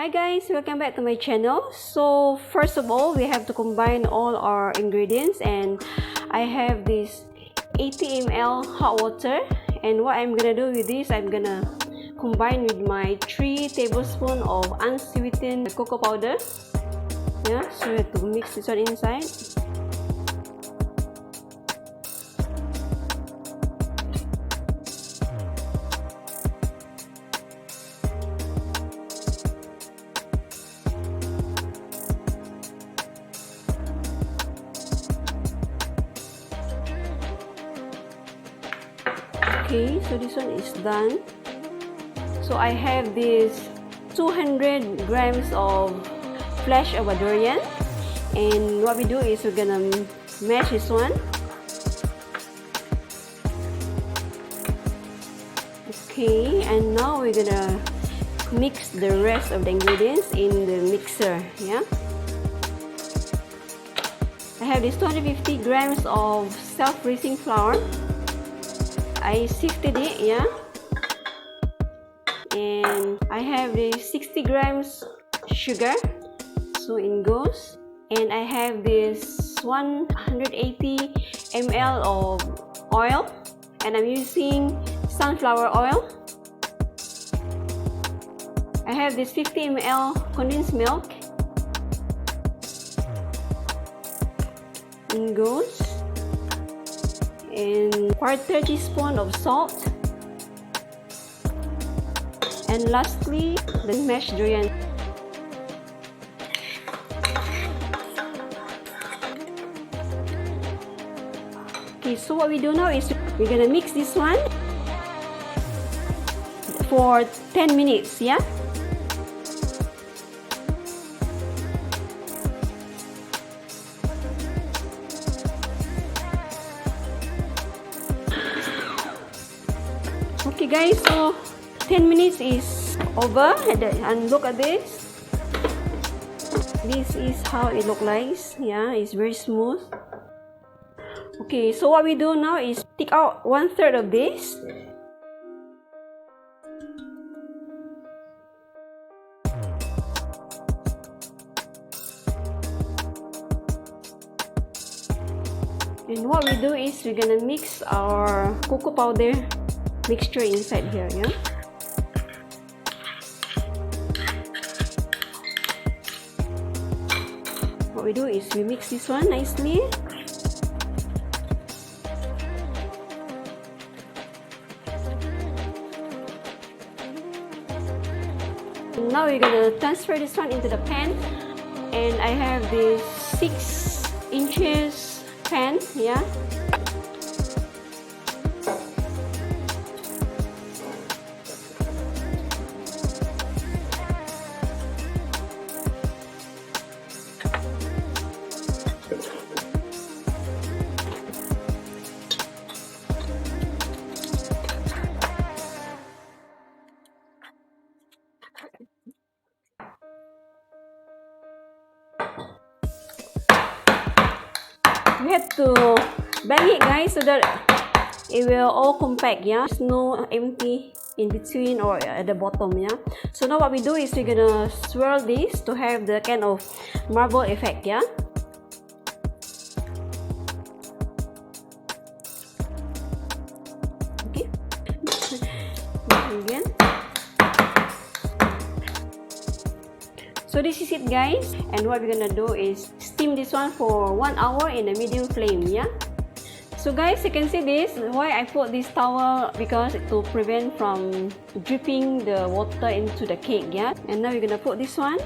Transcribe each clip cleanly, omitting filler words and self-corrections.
Hi guys, welcome back to my channel. So first of all, we have to combine all our ingredients, and I have this 80 ml hot water, and what I'm gonna do with this, I'm gonna combine with my 3 tablespoons of unsweetened cocoa powder. Yeah, so we have to mix this one inside. Okay, so this one is done. So I have this 200 grams of flesh of a durian, and what we do is we're gonna mash this one. Okay, and now we're gonna mix the rest of the ingredients in the mixer. Yeah, I have this 250 grams of self-raising flour. I sifted it, yeah, and I have this 60 grams sugar, so in goes, and I have this 180 ml of oil, and I'm using sunflower oil. I have this 50 ml condensed milk, in goes, and 1/4 teaspoon of salt, and lastly the mashed durian. Okay, so what we do now is we're gonna mix this one for 10 minutes. Yeah, okay guys, so 10 minutes is over, and look at this. This is how it looks like. Yeah, it's very smooth. Okay, so what we do now is take out 1/3 of this. And what we do is we're gonna mix our cocoa powder mixture inside here. Yeah, what we do is we mix this one nicely. Now we're gonna transfer this one into the pan, and I have this 6 inches pan. Yeah, we have to bang it guys, so that it will all compact. Yeah, there's no empty in between or at the bottom. Yeah, so now what we do is we're gonna swirl this to have the kind of marble effect. Yeah, okay. Again. So this is it guys, and what we're gonna do is steam this one for 1 hour in a medium flame. Yeah, so guys, you can see this, why I put this towel, because to prevent from dripping the water into the cake. Yeah, and now we're gonna put this one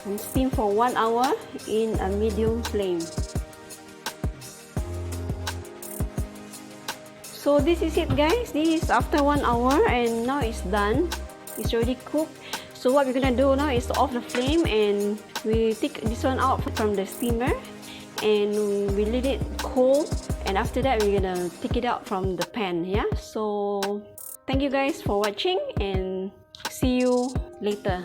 and steam for 1 hour in a medium flame. So this is it guys, this is after 1 hour, and now it's done. It's already cooked. So what we're gonna do now is to off the flame, and we take this one out from the steamer, and we let it cool, and after that we're gonna take it out from the pan. Yeah, so thank you guys for watching, and see you later.